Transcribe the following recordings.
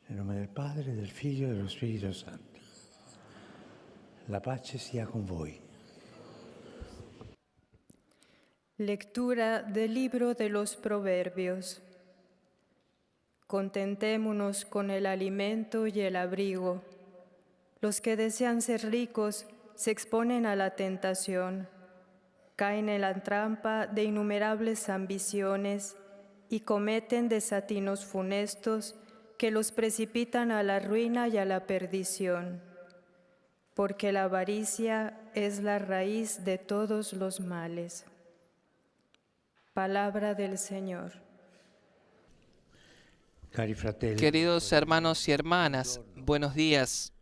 Nel nome del Padre, del Figlio e dello Spirito Santo. La pace sia con voi. Lectura del libro de los Proverbios. Contentémonos con el alimento y el abrigo. Los que desean ser ricos se exponen a la tentación, caen en la trampa de innumerables ambiciones y cometen desatinos funestos que los precipitan a la ruina y a la perdición, porque la avaricia es la raíz de todos los males. Palabra del Señor. Cari fratelli, Queridos hermanos y hermanas, buenos días.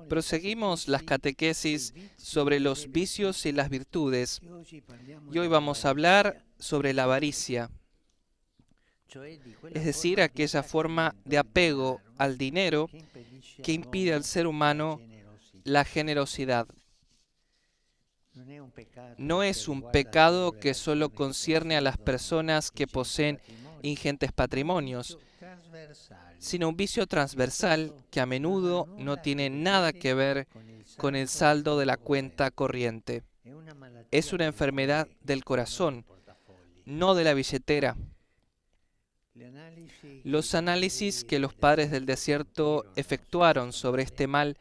Proseguimos las catequesis sobre los vicios y las virtudes y hoy vamos a hablar sobre la avaricia, es decir, aquella forma de apego al dinero que impide al ser humano la generosidad. No es un pecado que solo concierne a las personas que poseen ingentes patrimonios, sino un vicio transversal que a menudo no tiene nada que ver con el saldo de la cuenta corriente. Es una enfermedad del corazón, no de la billetera. Los análisis que los padres del desierto efectuaron sobre este mal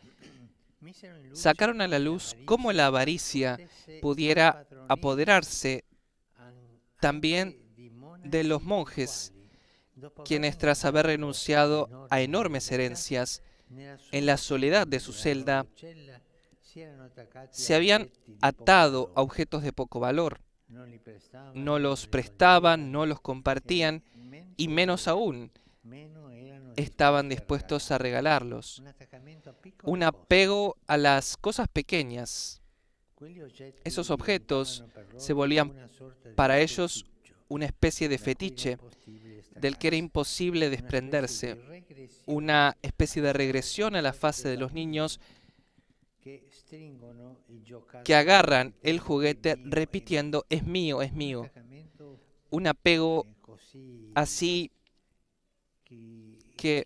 sacaron a la luz cómo la avaricia pudiera apoderarse también de los monjes, quienes tras haber renunciado a enormes herencias en la soledad de su celda, se habían atado a objetos de poco valor. No los prestaban, no los compartían y menos aún estaban dispuestos a regalarlos. Un apego a las cosas pequeñas. Esos objetos se volvían para ellos una especie de fetiche del que era imposible desprenderse, una especie de regresión a la fase de los niños que agarran el juguete repitiendo "es mío, es mío". Un apego así que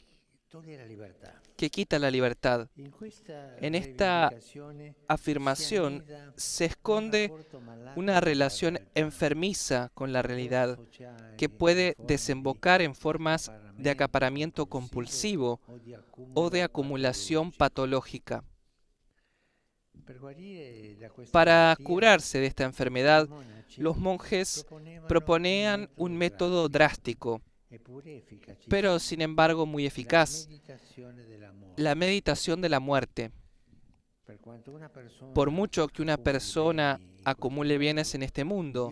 quita la libertad. En esta afirmación se esconde una relación enfermiza con la realidad que puede desembocar en formas de acaparamiento compulsivo o de acumulación patológica. Para curarse de esta enfermedad, los monjes proponían un método drástico, pero sin embargo muy eficaz: la meditación de la muerte. Por mucho que una persona acumule bienes en este mundo,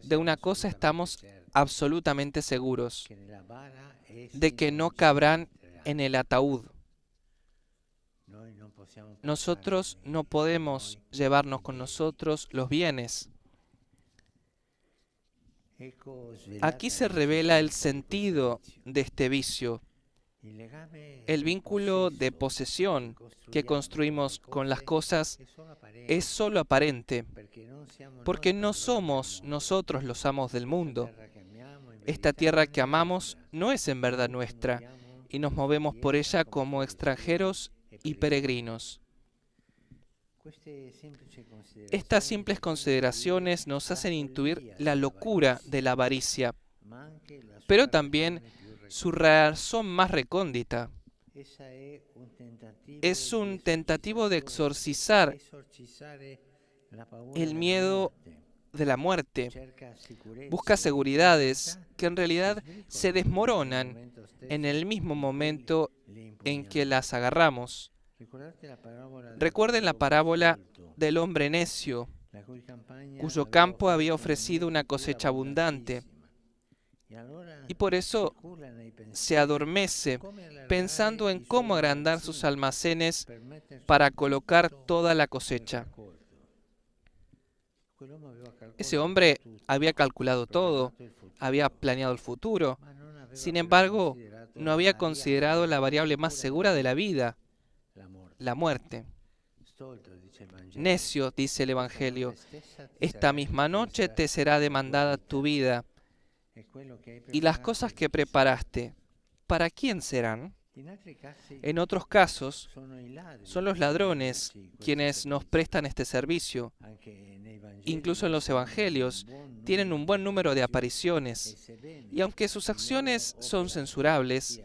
de una cosa estamos absolutamente seguros: de que no cabrán en el ataúd. Nosotros no podemos llevarnos con nosotros los bienes. Aquí se revela el sentido de este vicio, el vínculo de posesión que construimos con las cosas es solo aparente, porque no somos nosotros los amos del mundo. Esta tierra que amamos no es en verdad nuestra, y nos movemos por ella como extranjeros y peregrinos. Estas simples consideraciones nos hacen intuir la locura de la avaricia, pero también su razón más recóndita. Es un tentativo de exorcizar el miedo de la muerte. Busca seguridades que en realidad se desmoronan en el mismo momento en que las agarramos. Recuerden la parábola del hombre necio, cuyo campo había ofrecido una cosecha abundante, y por eso se adormece pensando en cómo agrandar sus almacenes para colocar toda la cosecha. Ese hombre había calculado todo, había planeado el futuro. Sin embargo, no había considerado la variable más segura de la vida, la muerte. Necio, dice el Evangelio, esta misma noche te será demandada tu vida, y las cosas que preparaste, ¿para quién serán? En otros casos, son los ladrones quienes nos prestan este servicio. Incluso en los evangelios tienen un buen número de apariciones, y aunque sus acciones son censurables,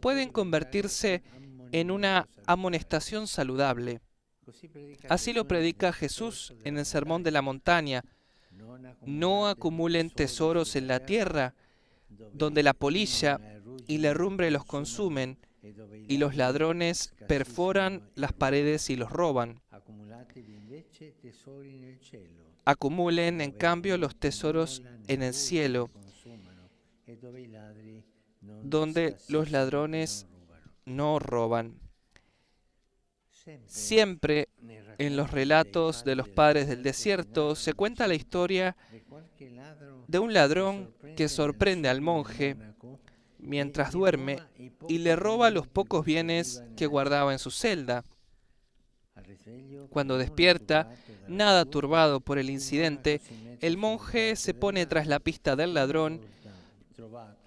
pueden convertirse en una amonestación saludable. Así lo predica Jesús en el Sermón de la Montaña: no acumulen tesoros en la tierra, donde la polilla y la herrumbre los consumen, y los ladrones perforan las paredes y los roban. Acumulen, en cambio, los tesoros en el cielo, donde los ladrones no roban. Siempre en los relatos de los padres del desierto se cuenta la historia de un ladrón que sorprende al monje mientras duerme y le roba los pocos bienes que guardaba en su celda. Cuando despierta, nada turbado por el incidente, el monje se pone tras la pista del ladrón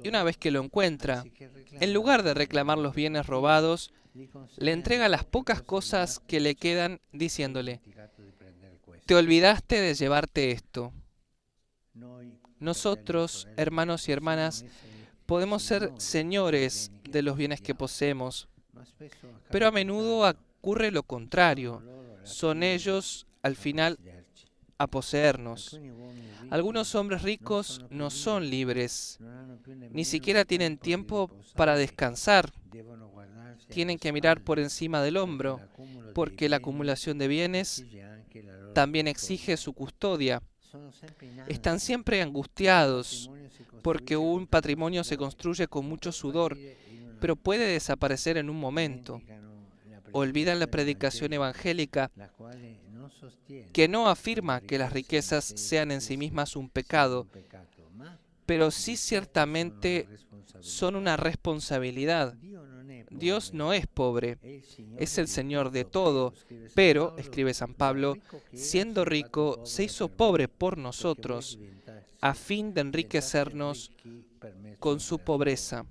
y una vez que lo encuentra, en lugar de reclamar los bienes robados, le entrega las pocas cosas que le quedan diciéndole: te olvidaste de llevarte esto. Nosotros, hermanos y hermanas, podemos ser señores de los bienes que poseemos, pero a menudo ocurre lo contrario. Son ellos, al final, a poseernos. Algunos hombres ricos no son libres, ni siquiera tienen tiempo para descansar. Tienen que mirar por encima del hombro, porque la acumulación de bienes también exige su custodia. Están siempre angustiados, porque un patrimonio se construye con mucho sudor, pero puede desaparecer en un momento. Olvidan la predicación evangélica, que no afirma que las riquezas sean en sí mismas un pecado, pero sí ciertamente son una responsabilidad. Dios no es pobre, es el Señor de todo, pero, escribe San Pablo, siendo rico, se hizo pobre por nosotros, a fin de enriquecernos con su pobreza.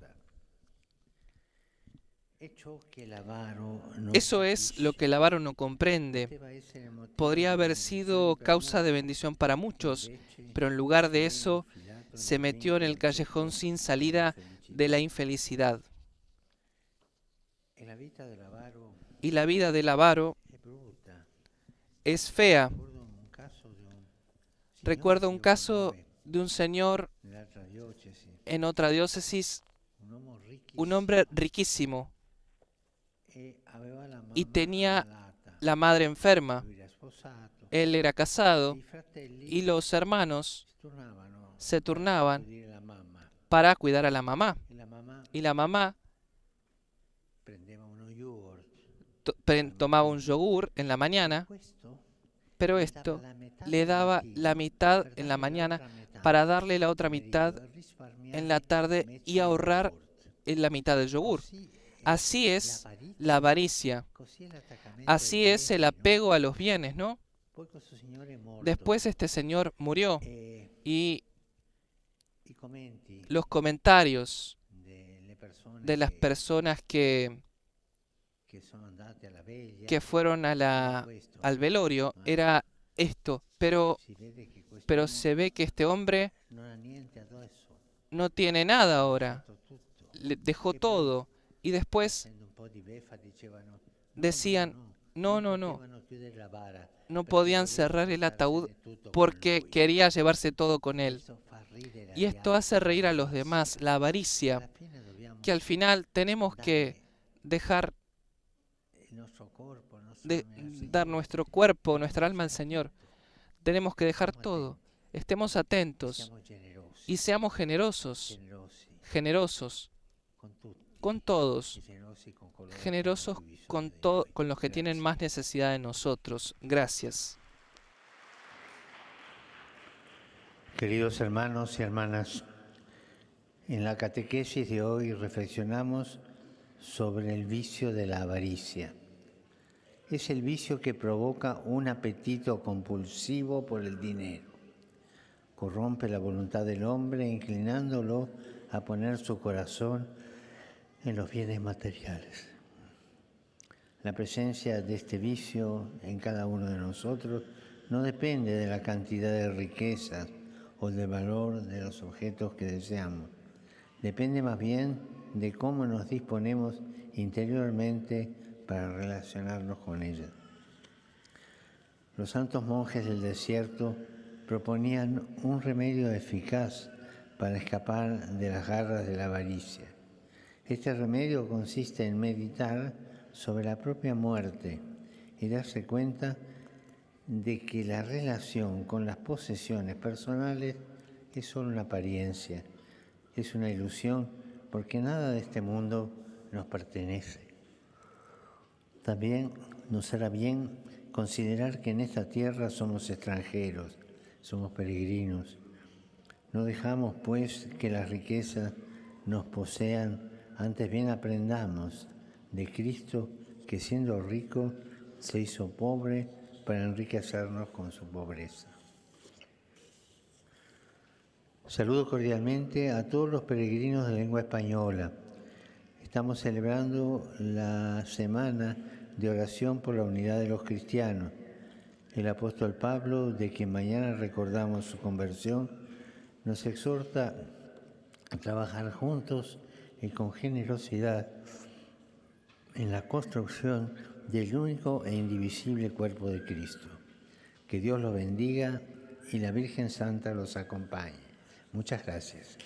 Eso es lo que el avaro no comprende. Podría haber sido causa de bendición para muchos, pero en lugar de eso, se metió en el callejón sin salida de la infelicidad. Y la vida del avaro es fea. Recuerdo un caso de un señor en otra diócesis, un hombre riquísimo, y tenía la madre enferma. Él era casado y los hermanos se turnaban para cuidar a la mamá. Y la mamá tomaba un yogur en la mañana, pero esto le daba la mitad en la mañana para darle la otra mitad en la tarde y ahorrar en la mitad del yogur. Así es la avaricia, así es el apego a los bienes, ¿no? Después este señor murió y los comentarios de las personas que fueron al velorio era esto, pero se ve que este hombre no tiene nada ahora, le dejó todo. Y después decían, no podían cerrar el ataúd porque quería llevarse todo con él. Y esto hace reír a los demás, la avaricia, que al final tenemos que dejar de dar nuestro cuerpo, nuestra alma al Señor. Tenemos que dejar todo. Estemos atentos y seamos generosos con todos, generosos con los que tienen más necesidad de nosotros. Gracias. Queridos hermanos y hermanas, en la catequesis de hoy reflexionamos sobre el vicio de la avaricia. Es el vicio que provoca un apetito compulsivo por el dinero, corrompe la voluntad del hombre, inclinándolo a poner su corazón en los bienes materiales. La presencia de este vicio en cada uno de nosotros no depende de la cantidad de riquezas o del valor de los objetos que deseamos. Depende más bien de cómo nos disponemos interiormente para relacionarnos con ella. Los santos monjes del desierto proponían un remedio eficaz para escapar de las garras de la avaricia. Este remedio consiste en meditar sobre la propia muerte y darse cuenta de que la relación con las posesiones personales es solo una apariencia, es una ilusión, porque nada de este mundo nos pertenece. También nos hará bien considerar que en esta tierra somos extranjeros, somos peregrinos. No dejamos, pues, que las riquezas nos posean, antes bien aprendamos de Cristo, que siendo rico se hizo pobre para enriquecernos con su pobreza. Saludo cordialmente a todos los peregrinos de lengua española. Estamos celebrando la semana de oración por la unidad de los cristianos. El apóstol Pablo, de quien mañana recordamos su conversión, nos exhorta a trabajar juntos y con generosidad en la construcción del único e indivisible cuerpo de Cristo. Que Dios los bendiga y la Virgen Santa los acompañe. Muchas gracias.